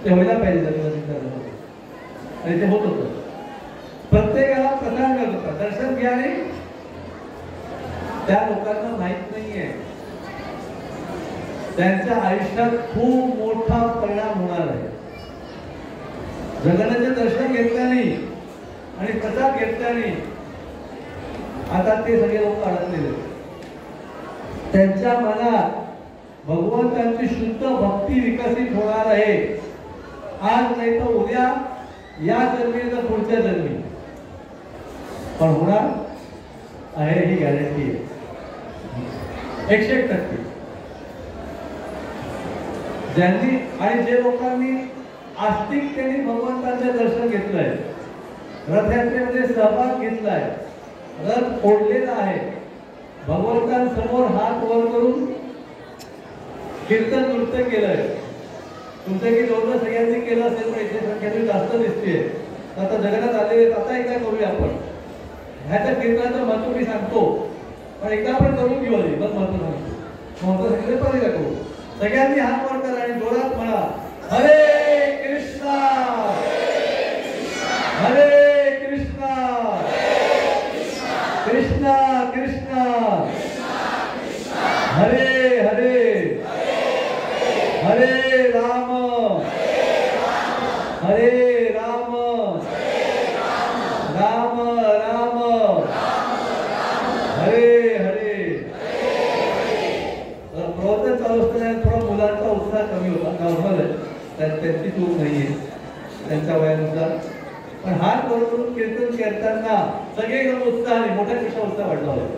ते व्हायला पाहिजे आणि ते होत होतं. प्रत्येकाला प्रसाद मिळत होता. दर्शन घ्या नाही त्या लोकांना माहित नाहीये त्यांच्या आयुष्यात खूप मोठा परिणाम होणार आहे. जगन्नाथाचे दर्शन घेतल्याने आणि प्रसाद घेतल्याने आता ते सगळे लोक अडकलेले. त्यांच्या मनात भगवंतांची शुद्ध भक्ती विकसित होणार आहे. आज नाही तर उद्या, या जन्मी तर पुढच्या जन्मी, पण होणार आहे ही गॅरंटी आहे 100%. ज्यांनी आणि जे लोकांनी आस्तिकतेने भगवंतांचे दर्शन घेतलंय, रथयात्रेमध्ये सहभाग घेतलाय, रथ ओढलेला आहे, भगवंतांसमोर हात वर करून कीर्तन नृत्य केलंय. तुमचं की दोन सगळ्यांनी केलं असेल पण इथे संख्या जास्त दिसते. आता जगन्नाथ आले, आता एकदा करूया आपण. ह्याच्या कीर्तनाचं महत्व मी सांगतो, पण एकदा आपण करून घेऊ आधी, मग महत्व सांगतो. महत्व सांगितलं पण एकदा करू. सगळ्यांनी हात वर करा आणि जोरात म्हणा, हरे कृष्णा हरे कृष्णा कृष्णा कृष्णा हरे हरे हरे राम हरे राम राम राम हरे हरे. प्रवचन चालू असताना थोडा मुलांचा उत्साह कमी होता, नॉर्मल आहे, त्यांची चूक नाहीये त्यांच्या वयानुसार. पण हात वर करून कीर्तन करताना सगळे एकदम उत्साहाने मोठ्यापेक्षा उत्साह वाढला होता.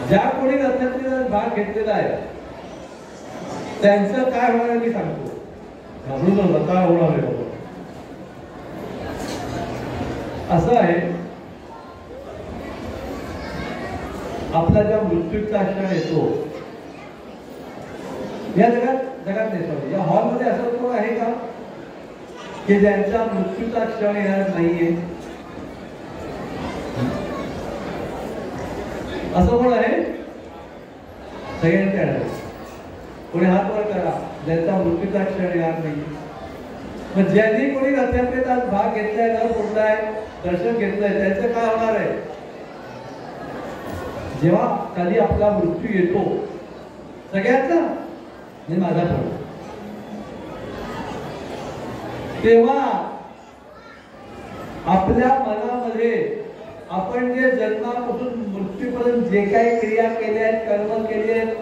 ज्या कोणी रथयात्रेचा भाग घेतलेला आहे त्यांचं काय होणार मी सांगतो. घाबरू नका, काय होणार आहे बाबा. असं आहे, आपला जेव्हा मृत्यूचा क्षण येतो या जगात नाही सॉरी या हॉलमध्ये असं कोण आहे का की ज्यांचा मृत्यूचा क्षण येणार नाहीये? असं कोण आहे? सगळ्यांचे आहे. कोणी हात वर करा ज्यांचा मृत्यूचा क्षण येणार नाही. मग ज्यांनी कोणी रथयात्रेत आज भाग घेतलाय न सोडलाय दर्शन घेतलंय त्यांचं काय होणार आहे? जेव्हा कधी आपला मृत्यू येतो सगळ्यांचा नाही माझा पण, तेव्हा आपल्या मनामध्ये आपण जे जन्मापासून मृत्यूपर्यंत जे काही क्रिया केल्या आहेत, कर्म केली आहेत,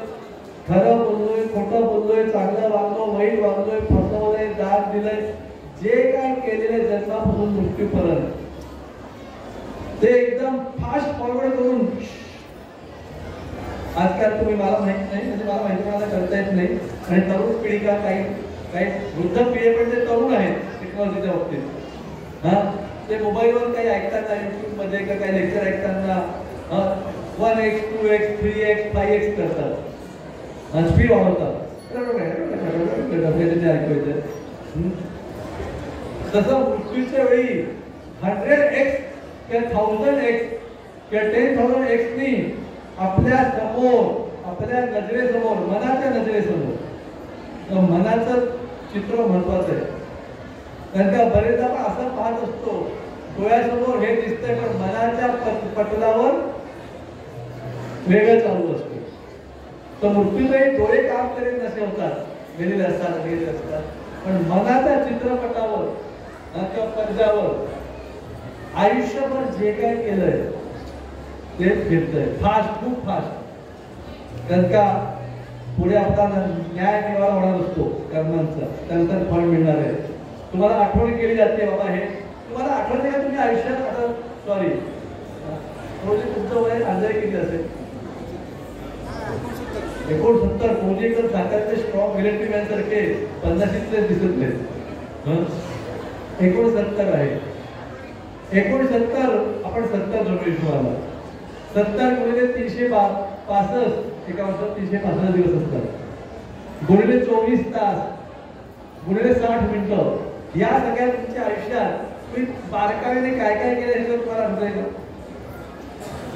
खरं बोललोय, खोटं बोललोय, चांगलं वागलो, वाईट वागलोय, फसवलंय, दान दिलंय, जे काय केलेले जन्मापासून मृत्यूपर्यंत ते एकदम फास्ट फॉरवर्ड करून आजकाल तुम्ही मला माहित नाही म्हणजे मला माहिती मला करता येत नाही आणि तरुण पिढी का काही वृद्ध पिढी पण ते तरुण आहेत टेक्नॉलॉजीच्या बाबतीत. हा ते मोबाईलवर काही ऐकताना युट्यूब मध्ये का काही लेक्चर ऐकताना 1x 2x 3x 5x करतात, स्पीड वाढवतात, ऐकू. तसं मृत्यूच्या वेळी 100x किंवा 1000x किंवा 10,000x नी आपल्या समोर, आपल्या नजरेसमोर, मनाच्या नजरेसमोर, मनाचं चित्र महत्वाचं आहे. कारण का बरेचदा आपण असं पाहत असतो डोळ्यासमोर हे दिसतंय पण मनाच्या पटलावर वेगळं चालू असतो. तर मृत्यूलाही डोळे काम करीत नसे होतात, गेलेले असतात, पण मनाच्या चित्रपटावर किंवा पडद्यावर आयुष्यभर जे काय केलंय तेच फिरतंय फास्ट, खूप फास्ट. कारण का पुढे आपला न्याय निवाडा होणार असतो कर्मांचा, त्यानंतर फळ मिळणार आहे. तुम्हाला आठवण केली जाते बाबा हे तुम्हाला आठवण का तुम्ही आयुष्यात आता सॉरी तुमचं वय अंदाजे किती असेल? 69. कोणीकडे साखरचे स्ट्रॉंग इलेक्ट्रिक मॅन सारखे 50 दिसत नाही. 69 आहे. 69 आपण 70 जोडू हिशोबाला 70 गुणिले 365 एका वर्षात 365 दिवस असतात, गुणिले 24 तास, गुणिले 60 मिनिटं. या सगळ्या तुमच्या आयुष्यात तुम्ही बारकाईने काय काय केलं हे तुम्हाला आठवतंय का?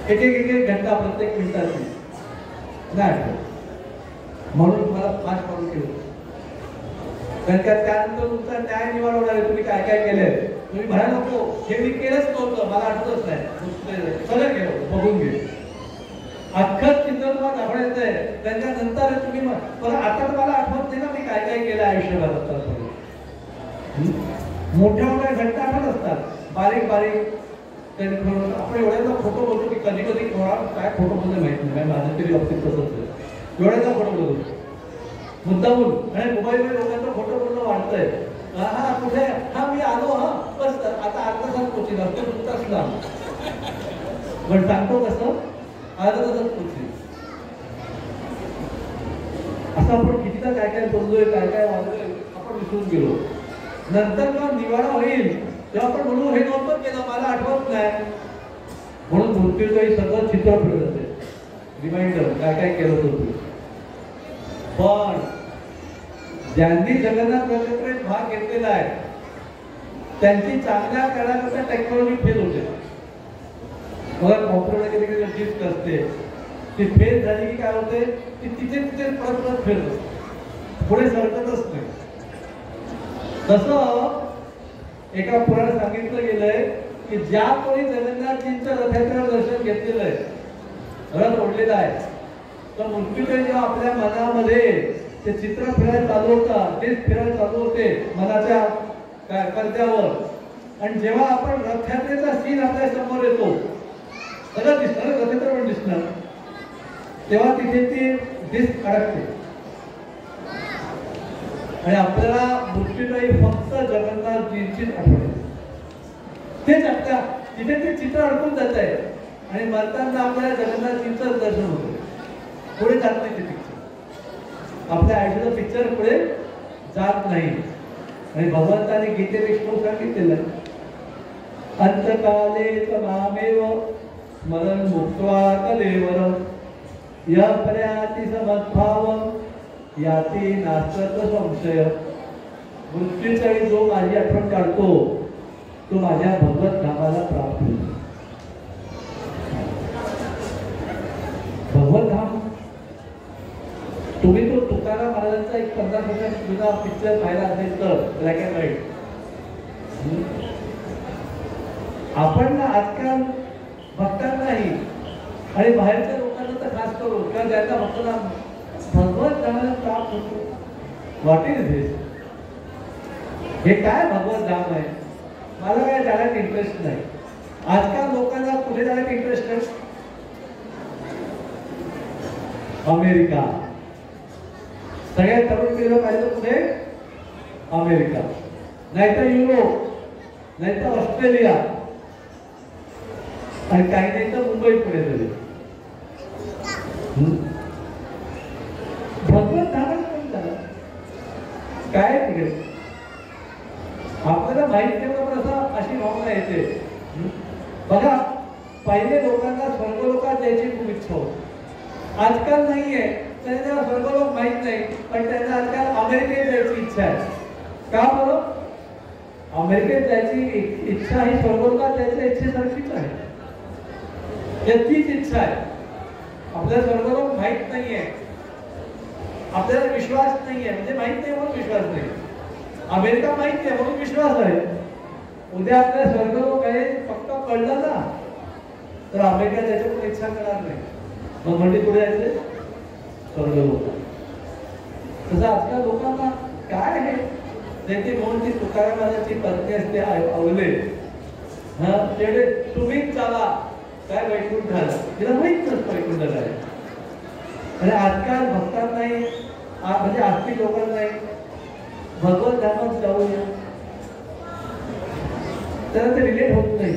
एक घंटा प्रत्येक मिनिटाची नाही आठवत. म्हणून तुम्हाला फास्ट करून केलं. कारण का त्यानंतर तुमचा न्याय निवाडा होणार आहे. तुम्ही काय काय केलंय तुम्ही म्हणा नको हे मी केलंच नव्हतं, मला आठवतच नाही, सगळं केलं, बघून घे. अख्खं चित्र तुम्हाला दाखवायचं आहे. त्याच्यानंतर तुम्ही मला आता तर मला आठवत नाही ना मी काय काय केलं आयुष्यभरात. मोठ्या मोठ्या घटना आठवत असतात, बारीक बारीक आपण एवढ्याचा फोटो बोलतो की कधी कधी काय फोटो बोलतो माहित नाही. माझं तरी बाबतीत तसंच आहे, एवढ्याचा फोटो बोलतो मुद्दामून आणि मोबाईलवर लोकांचा फोटो बोलणं वाढतंय. हा कुठे, हा मी आलो, हा बस आता अर्धा तास पोहोचेल, असतो तुमचाच ना पण सांगतो कसं अर्धा तासात पोहोचेल. असं आपण कितीदा काय काय बोललोय, काय काय वाजलोय आपण विसरून गेलो. नंतर जेव्हा निवाडा होईल तेव्हा आपण म्हणू हे नव्हतं केलं, मला आठवत नाही. म्हणून मृत्यूचं सगळं चित्र फिरत असेल, रिमाइंडर काय काय केलं होतं. पण ज्यांनी जगन्नाथ रथयात्रेत भाग घेतलेला आहे त्यांची चांगल्या करण्याकरता टेक्नॉलॉजी फेल होते. बघा कॉम्प्युटर कधी कधी डिस्क असते, ती फेल झाली की काय होते, ती तिथे तिथे परत परत फेल असते, पुढे सरकतच नाही. तसं एका पुराणात सांगितलं गेलंय की ज्या कोणी जगन्नाथजींचं रथयात्रेवर दर्शन घेतलेलं आहे, रथ ओढलेला आहे, तर मृत्यूचे जेव्हा आपल्या मनामध्ये ते चित्र फिरायला चालू होतं, तेच फिरायला चालू होते मनाच्या पडद्यावर. आणि जेव्हा आपण रथयात्रेचा सीन आपल्या समोर येतो, सगळं दिसणार, रथयात्रा पण दिसणार, तेव्हा तिथे ती डिस्क अडकते. आणि आपल्याला मृत्यूलाही फक्त जगन्नाथजींचीच आठवण येते. तेच आपल्या तिथे ते चित्र अडकून जात आहे आणि मरताना आपल्याला जगन्नाथजींचंच दर्शन होतं. पुढे जात नाही ते पिक्चर, आपल्या आयुष्याचं पिक्चर पुढे जात नाही. आणि भगवंताने गीतेत एक श्लोक सांगितलेला अंतकाले च मामेव स्मरण मुक्त्वा कलेवर य प्रयाति समद्भाव याती नास्त्त संशय. मृत्यूच्या वेळी जो माझी आठवण काढतो तो माझ्या भगवत धामाला प्राप्त होतो. भगवत धाम तुम्ही तो तुकाराम महाराजांचा एक 50 वर्षांचा जुना पिक्चर पाहिला असेल तर ब्लॅक अँड व्हाईट. आपण ना आजकाल भक्तांनाही आणि बाहेरच्या लोकांना तर खास करून किंवा ज्यांना भक्तांना भगवत धामाला प्राप्त होतो. व्हॉट इज दिस? हे काय भगवत धाम आहे? मला काय जाण्यात इंटरेस्ट नाही. आजकाल लोकांना कुठे जाण्यात इंटरेस्ट आहे? अमेरिका. सगळ्यात तरुण पिढीला पाहिजे कुठे? अमेरिका, नाहीतर युरोप, नाहीतर ऑस्ट्रेलिया आणि काही नाही तर मुंबई पुणे तरी. भगवत धाम कोण झालं काय तिकडे आपल्याला माहित तेवढं पण असं अशी भावना येते. बघा पहिले लोकांना स्वर्गलोकात जायची खूप इच्छा होती. आजकाल नाहीये, त्यांना स्वर्गलोक माहित नाही, पण त्यांना आजकाल अमेरिकेत जायची इच्छा आहे. का बरं? अमेरिकेत जायची इच्छा ही स्वर्गलोकात जायच्या इच्छेसारखीच आहे. तीच इच्छा आहे. आपल्याला स्वर्गलोक माहित नाहीये, आपल्याला विश्वास नाहीये, म्हणजे माहित नाही म्हणून विश्वास नाही. अमेरिका माहित आहे म्हणून विश्वास आहे. उद्या आपल्याला स्वर्गलोक आहे फक्त कळलं ना तर अमेरिका जायची पण इच्छा करणार नाही. मग म्हणजे पुढे जायचे स्वर्गलोक. तसं आजकाल लोकांना काय आहे त्यांची म्हणून ती तुकाराम महाराजांची पत्नी असते अवले तेवढे तुम्हीच चाला काय वैकुंठाला. तिला माहित नसतं वैकुंठ काय. आणि आजकाल भक्तांनाही म्हणजे आस्तिक लोकांनाही भगवत धामात जाऊया तर ते रिलेट होत नाही.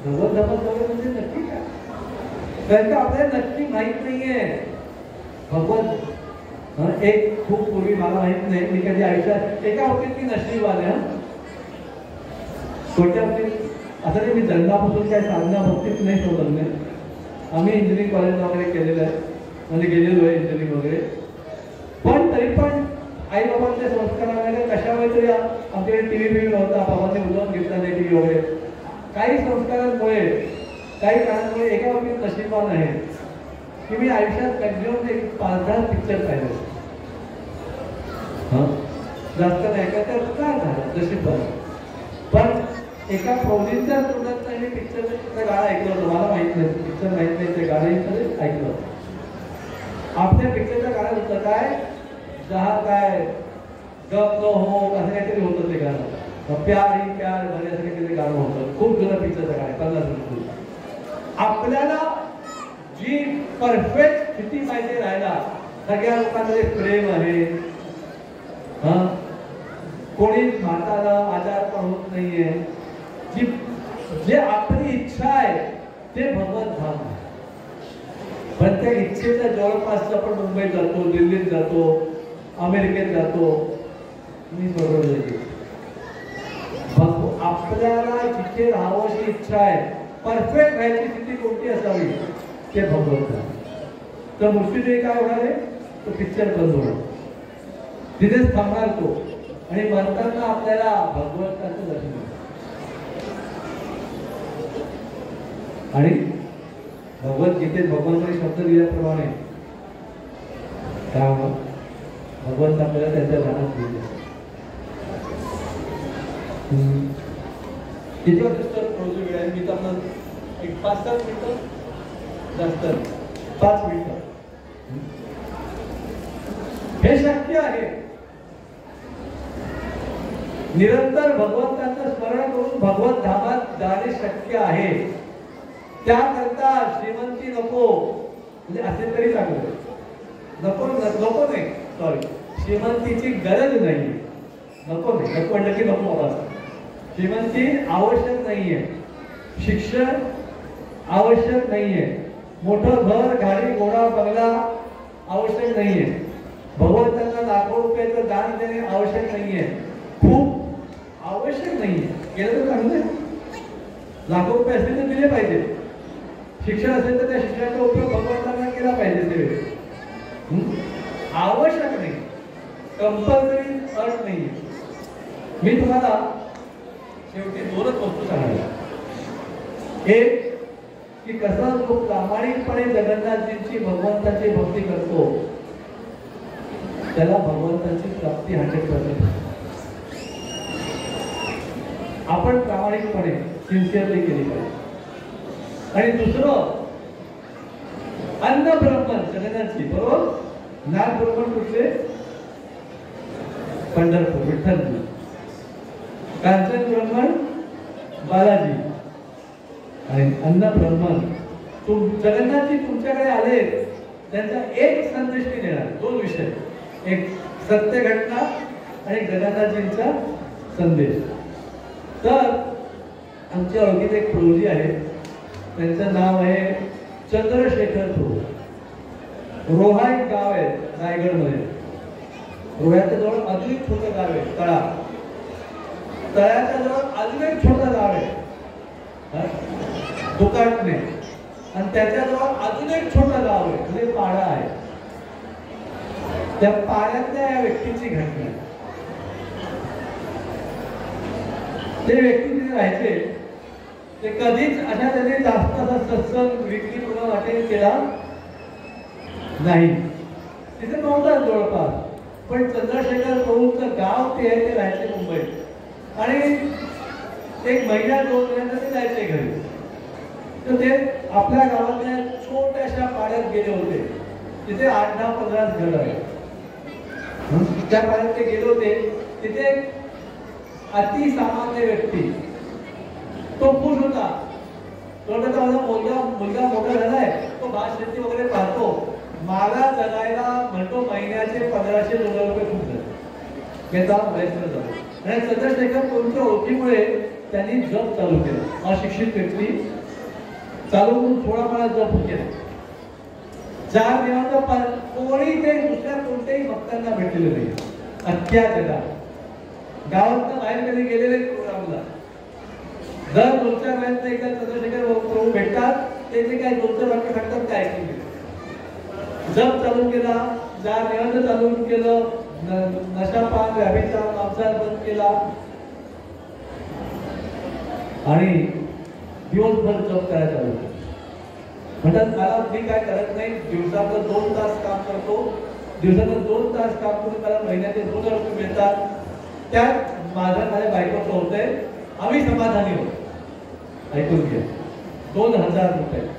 भगवत धामात जाऊया म्हणजे नक्की काय? कारण का आपल्याला नक्की माहित नाहीये भगवत. एक खूप पूर्वी मला माहित नाही, मी कधी आयुष्यात एका बाबतीत मी नशीबवान आहे. कोणत्या बाबतीत असं नाही, मी जन्मापासून काय साधना बाबतीत नाही सोडलं. आम्ही इंजिनिअरिंग कॉलेज वगैरे केलेलं आहे, म्हणजे गेलेलो आहे इंजिनिअरिंग वगैरे. पण तरी पण आई बाबांच्या संस्काराने कशामुळे तरी आमच्याकडे टीव्ही बिव्ही नव्हता, बाबांनी उदाहरण घेतला नाही टीव्ही वगैरे. काही संस्कारांमुळे काही कारणामुळे एका बाबतीत नशीबवान आहे की मी आयुष्यात कंटिन्यू एक 5-10 पिक्चर पाहिले. जास्त नाही का तर काय झालं नशीबवान. पण एका प्रौढींच्या तोंडात मी पिक्चरचं गाणं ऐकलं होतं. मला माहित नाही, पिक्चर माहित नाही, ते गाणं ऐकलं होतं. आपल्या पिक्चरचं गाणं होतं काय जहा काय गप न हो असं काहीतरी होतं ते गाणं. प्यार ही प्यार भले असं काहीतरी गाणं होतं. खूप जुनं पिक्चरचं गाणं 50 वर्ष. आपल्याला जी परफेक्ट स्थिती माहिती राहिला, सगळ्या लोकांमध्ये प्रेम आहे, कोणी म्हातारा आजार पण होत नाहीये, जी जे आपली इच्छा आहे ते भगवत धाम आहे. पण त्या इच्छेच्या जवळपास आपण मुंबईत जातो, दिल्लीत जातो, अमेरिकेत जातो. मी बरोबर आपल्याला जिथे राहावशी इच्छा आहे, परफेक्ट राहायची स्थिती कोणती असावी ते भगवत धाम. तर मृत्यूदेही काय होणार आहे? तो पिक्चर बंद होणार, तिथेच थांबणार तो. आणि म्हणताना आपल्याला भगवंताचं दर्शन होतं. आणि भगवद्गीतेत भगवंताने शब्द दिल्याप्रमाणे काय होणार? भगवंत आपल्याला त्यांच्या ध्यानात घेऊन जातात. किती वाजता रोज वेळ आहे? मी तर आपलं एक 5-7 मिनिटं, जास्त 5 मिनिटं. हे शक्य आहे. निरंतर भगवंताचं स्मरण करून भगवत धामात जाणे शक्य आहे. त्याकरता श्रीमंती नको, म्हणजे असेल तरी चांगलं. नको नको नाही, सॉरी, श्रीमंतीची गरज नाही, नको नाही, नको म्हटलं की नको बाबा. श्रीमंती आवश्यक नाहीये, शिक्षण आवश्यक नाहीये, मोठं घर गाडी घोडा बंगला आवश्यक नाहीये, भगवंतांना लाखो रुपयाचं दान देणे आवश्यक नाहीये, खूप आवश्यक नाहीये. केलं तर चांगलं, लाखो रुपये असतील तर दिले पाहिजे. शिक्षण असेल तर त्या शिक्षणाचा उपयोग भगवंतांना केला पाहिजे. ते आवश्यक नाही, कंपल्सरी अट नाही. मी तुम्हाला शेवटी दोनच वस्तू सांगणार. एक की कसा जो प्रामाणिकपणे जगन्नाथजींची भगवंताची भक्ती करतो त्याला भगवंताची प्राप्ती 100%. आपण प्रामाणिकपणे सिन्सिअरली केली पाहिजे. आणि दुसरं, अन्न ब्रह्मन जगन्नाथजी बरोबर, नाथ ब्रह्मन कुठले, पंढरपूर विठ्ठलजी, कांचन ब्रह्मन बालाजी, आणि अन्न ब्रह्मन जगन्नाथजी तुमच्याकडे आले. त्यांचा एक संदेश मी देणार, दोन विषय, एक सत्य घटना आणि जगन्नाथजींचा संदेश. तर आमच्या ओळखीत एक प्रभूजी आहे, त्यांचं नाव आहे चंद्रशेखर प्रभू. रोहा एक गाव आहे रायगडमध्ये. रोह्याच्या जवळ अजून एक छोटं गाव आहे तळा. तळ्याच्या जवळ अजून एक छोटं गाव आहे दुकाटणे, आणि त्याच्याजवळ अजून एक छोटं गाव आहे म्हणजे पाडा आहे. त्या पाड्यातल्या या व्यक्तीची घटना. ते व्यक्ती तिथे राहायचे, ते कधीच अशा त्याने जास्त असा सत्संग विक्री पूर्ण वाटेल केला नाही. तिथे नव्हता जवळपास, पण चंद्रशेखर प्रभूंचं गाव ते आहे, ते राहायचे मुंबईत. आणि एक महिना 2 महिन्यात ते जायचे घरी. तर ते आपल्या गावातल्या छोट्याशा पाड्यात गेले होते. तिथे 8-10-15 घर आहे. त्या पाड्यात ते गेले होते. तिथे अतिसामान्य व्यक्ती, तो खुश होता. तो माझा मुलगा मोठा झालाय, तो भात शेती वगैरे पाहतो, मला जगायला म्हणतो महिन्याचे $1500 खूप झाले. आणि चंद्रशेखर कोणत्या ओळखीमुळे त्यांनी जप चालू केलं. अशिक्षित व्यक्ती चालू करून 16 महिन्यात जप केला. 4 देवांचा कोणी ते दुसऱ्या कोणत्याही भक्तांना भेटलेलं नाही अख्ख्या जगात. गावातनं बाहेर कधी गेलेले प्रोग्रामला दर 2-4 महिन्यात एकदा चंद्रशेखर प्रभू भेटतात. ते जे काय 2-4 वाक्य सांगतात ते ऐकून घेतात. जप चालू केला, 4 देवांचं चालू केलं, नशापान व्यापीचा मांसाहार बंद केला आणि दिवसभर जप करायला चालू. म्हणतात मला मी काय करत नाही, दिवसाचं 2 तास काम करतो, दिवसाचं 2 तास काम करून मला महिन्याचे $2,000 मिळतात. त्यात माझ्या बायकोचं होतंय, आम्ही समाधानी होतो. ऐकून घ्या, $2,000.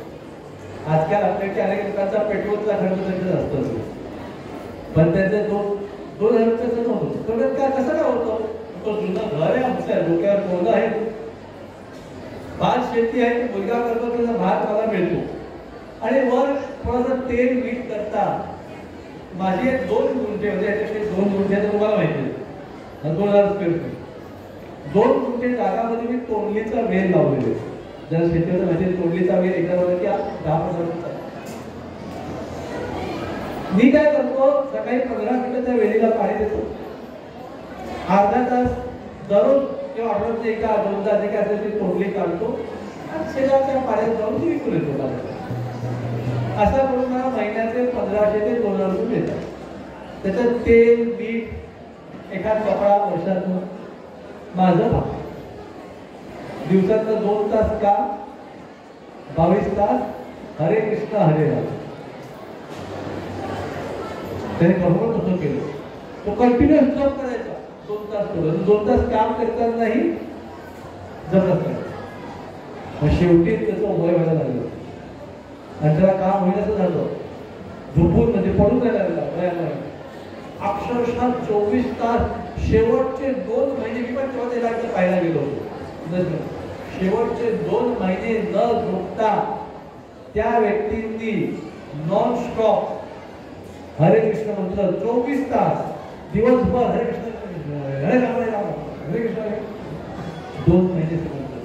आजकाल आपल्याकडे अनेक लोकांचा पेट्रोलचा खर्च त्यांचा असतो, पण त्याचे 2,000 कसं होतं. तेवढ्यात काय कसं काय होतं. तो जुनं घर आहे आमचं, डोक्यावर पोरं आहे, भात शेती आहे, मुलगा करतो, त्याचा भात मला मिळतो. आणि वर थोडंसं तेल मीठ करता. माझी 2 गुंठे होते, याच्यापेक्षा 2 गुंठे तुम्हाला माहिती आहे, 2,000 स्क्वेअर फूट. 2 गुंठे जागामध्ये मी तोंडलीचा वेल लावलेले. जर शेतीवर म्हणजे तोंडलीचा वेल एकदा बघा की 10,000. मी काय करतो, सकाळी 15 मिनिटं त्या वेलीला पाणी देतो, अर्धा तास दररोज किंवा आठवड्यात एकदा 2दा जे काय असेल ती तोंडली काढतो आणि शेजारच्या पाण्यात जाऊन ती विकून येतो. असं करून मला महिन्याचे $1,500 ते $2,000 मिळतात. त्याच्यात तेल मीठ एखाद कपडा वर्षातून माझं भाग. दिवसातलं 2 तास का 22 तास हरे कृष्ण हरे राम. त्याने बरोबर तसं केलं. तो कंटिन्युअस जप करायचा 2 तास सोडून. 2 तास काम करतानाही जपत करायचं. मग शेवटी त्याचं वय व्हायला लागलं आणि त्याला काम होईल असं झालं. झोपून म्हणजे पडून जायला लागला. अक्षरशः 24 तास शेवटचे 2 महिने मी पण तेव्हा त्याला एकदा पाहायला गेलो होतो. शेवटचे 2 महिने न झोपता त्या व्यक्तींनी नॉन स्टॉप हरे कृष्ण म्हटलं 24 तास. दिवसभर हरे कृष्ण हरे राम हरे राम हरे कृष्ण 2 महिने समजतात.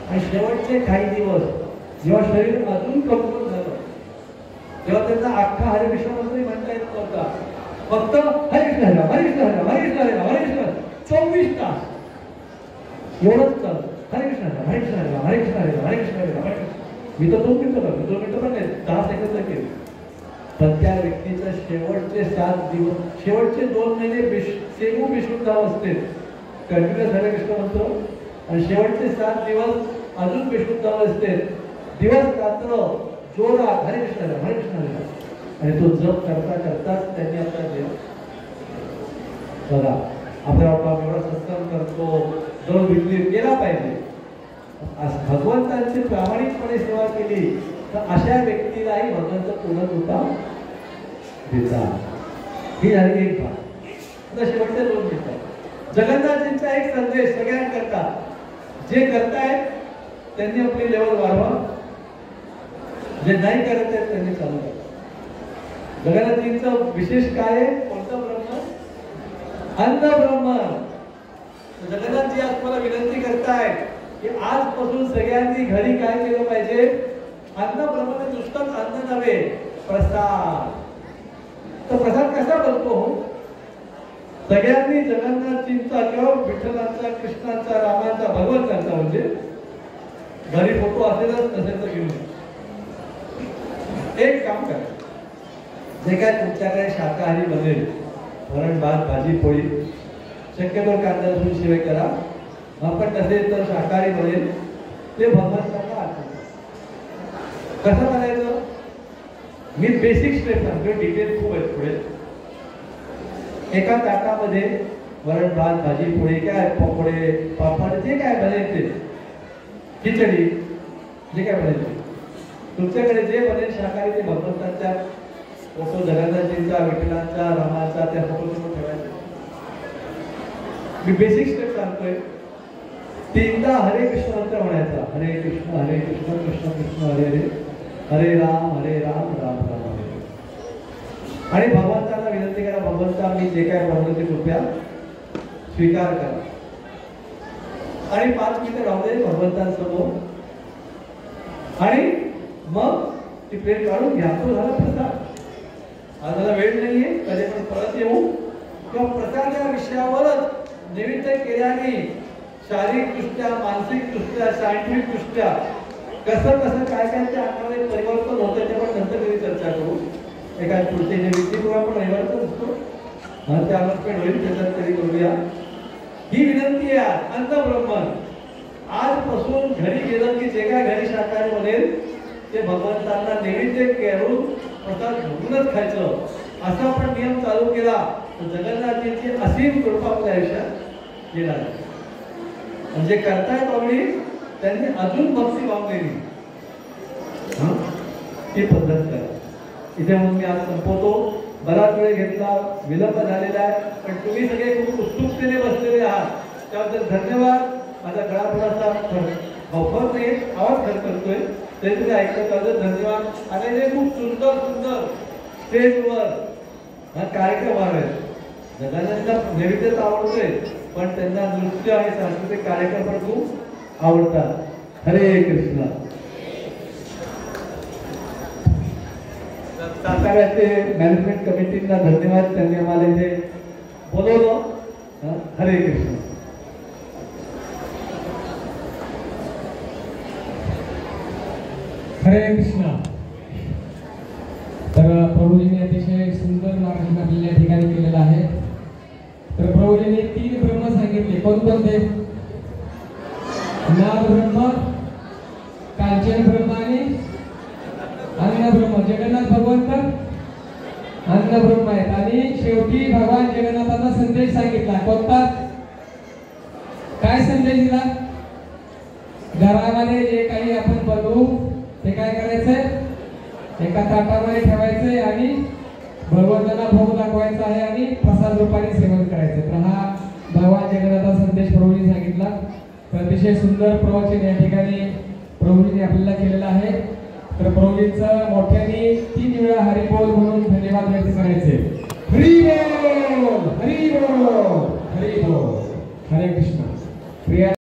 आणि शेवटचे काही दिवस जेव्हा शरीर अजून कमजोर झालं तेव्हा त्यांना अख्खा हरे कृष्ण मंत्री म्हणता येत नव्हता. फक्त हरे कृष्ण हरे राम हरे कृष्ण हरे राम हरे कृष्ण हरे राम हरे कृष्ण 24 तास एवढंच चालतं. हरे कृष्ण हरे राम हरे कृष्ण हरे राम हरे कृष्ण हरे राम हरे कृष्ण हरे राम हरे कृष्ण. मी तर 2 मिनिटं करतो, 2 मिनिटं पण नाही, 10 सेकंद केले. पण त्या व्यक्तीचं शेवटचे 7 दिवस, शेवटचे 2 महिने सेवू विशुद्ध अवस्थेत कंटिन्युअस हरे कृष्ण म्हणतो आणि शेवटचे 7 दिवस अजून विशुद्ध अवस्थेत दिवस रात्र जोरात हरे कृष्ण हरे हरे कृष्ण हरे. आणि तो जप करता करताच त्यांनी आपला देव बघा आपल्या आपण एवढा सत्संग करतो, दर विकली केला पाहिजे. भगवंतांची प्रामाणिकपणे सेवा केली तर अशा व्यक्तीलाही भगवंत पूर्णकृपा देतात. ही झाली एक भाग. आता शेवटचे 2 मिनिटं जगन्नाथजींचा एक संदेश सगळ्यांकरता. जे करतायत त्यांनी आपली लेवल वाढवा, जे नाही करत आहेत त्यांनी चालू करा. जगन्नाथजींचं विशेष काय आहे? कोणतं ब्रह्म? अन्न ब्रह्म. जगन्नाथजी आज मला विनंती करतायत की आजपासून सगळ्यांनी घरी काय केलं पाहिजे? अन्न ब्रह्म नुसतंच अन्न नव्हे, प्रसाद. तर प्रसाद कसा बनतो? सगळ्यांनी जगन्नाथजींचा किंवा विठ्ठलांचा, कृष्णाचा, रामाचा, भगवंतांचा म्हणजे घरी फोटो असेलच नसेल तर घेऊन एक काम करा. जे काय तुमच्याकडे शाकाहारी बनेल, वरण भात भाजी पोळी, शक्यतो कांदा लसूण शिवाय करा. आपण नसेल तर शाकाहारी बनेल ते भगवंतांना अर्पण. कसं करायचं? मी बेसिक स्टेप सांगतो, डिटेल खूप आहे पुढे. एका ताटामध्ये वरण भात भाजी पोळी, काय पकोडे पापड जे काय बनेल ते, खिचडी जे काय बनेल ते, तुमच्याकडे जे बनेल शाकाहारी ते भगवंतांच्या फोटो, जगन्नाथजींचा, विठ्ठलांचा, रामाचा त्या फोटोसमोर ठेवायचा. मी बेसिक स्टेप सांगतोय. 3दा हरे कृष्ण मंत्र म्हणायचा. हरे कृष्ण कृष्ण कृष्ण हरे हरे हरे राम राम राम हरे. आणि भगवंतांना विनंती करा, भगवंता मी जे काय बनवलं ते कृपया स्वीकार करा. आणि 5 मिनिटं राहू दे भगवंतांसमोर आणि मग ती प्लेट काढून घ्या. तो झाला प्रसाद. आम्हाला वेळ नाहीये, कधी पण परत येऊ. किंवा प्रसाद या विषयावरच नैवेद्य केल्याने शारीरिकदृष्ट्या, मानसिकदृष्ट्या, सायंटिफिकदृष्ट्या कसं कसं काय काय त्या अंगामध्ये परिवर्तन होतं ते पण नंतर कधी चर्चा करू. एका पुढचे नैवेद्य आपण रविवारचा असतो त्यावर पण होईल, त्याच्यात तरी करूया. ही विनंती आहे. अन्न ब्रह्मन आजपासून घरी गेलं की जे काय घरी शाकाहारी बनेल ते भगवंतांना नैवेद्य करून प्रसाद घेऊनच खायचं, असा आपण नियम चालू केला तर जगन्नाथजींची असीम कृपा आपल्या आयुष्यात येणार. म्हणजे करतायत आवडी त्यांनी अजून भक्ती भावनेली ती पद्धत करा. इथे म्हणून मी आज संपवतो. बराच वेळ घेतला, विलंब झालेला आहे, पण तुम्ही सगळे खूप उत्सुकतेने बसलेले आहात, त्याबद्दल धन्यवाद. माझा गळा थोडासा अवघड नाही, आवाज करतोय तरी तुम्ही ऐकत आहात, धन्यवाद. आणि ते खूप सुंदर सुंदर स्टेजवर हा कार्यक्रम आहे. जगाला नैवेद्यच आवडतोय, पण त्यांना नृत्य आणि सांस्कृतिक कार्यक्रम पण खूप आवडतात. हरे कृष्ण. साताऱ्याचे मॅनेजमेंट कमिटीला धन्यवाद, त्यांनी आम्हाला इथे बोलवलं. हरे कृष्ण. हरे कृष्ण. तर प्रभूजींनी अतिशय सुंदर मार्गदर्शन आपल्याला या ठिकाणी केलेलं आहे. तर प्रभूजींनी 3 ब्रह्म सांगितले. कोणकोणते? नाद ब्रह्म, कांचन ब्रह्म आणि अन्न ब्रह्म. जगन्नाथ भगवंत अन्न ब्रह्म आहेत. आणि शेवटी भगवान जगन्नाथांना संदेश सांगितला. कोणता? काय संदेश दिला? घरामध्ये जे काही आपण बनवू ते काय करायचंय? एका ताटामध्ये ठेवायचंय आणि भगवंतांना भोग दाखवायचा आहे आणि प्रसाद रूपाने सेवन करायचं. तर हा भगवान जगन्नाथाचा संदेश प्रभूंनी सांगितला. तर अतिशय सुंदर प्रवचन या ठिकाणी प्रभूंनी आपल्याला केलेलं आहे. तर प्रभूंचं मोठ्याने 3 वेळा हरिबोल म्हणून धन्यवाद व्यक्त करायचे. हरी बोल. प्रिया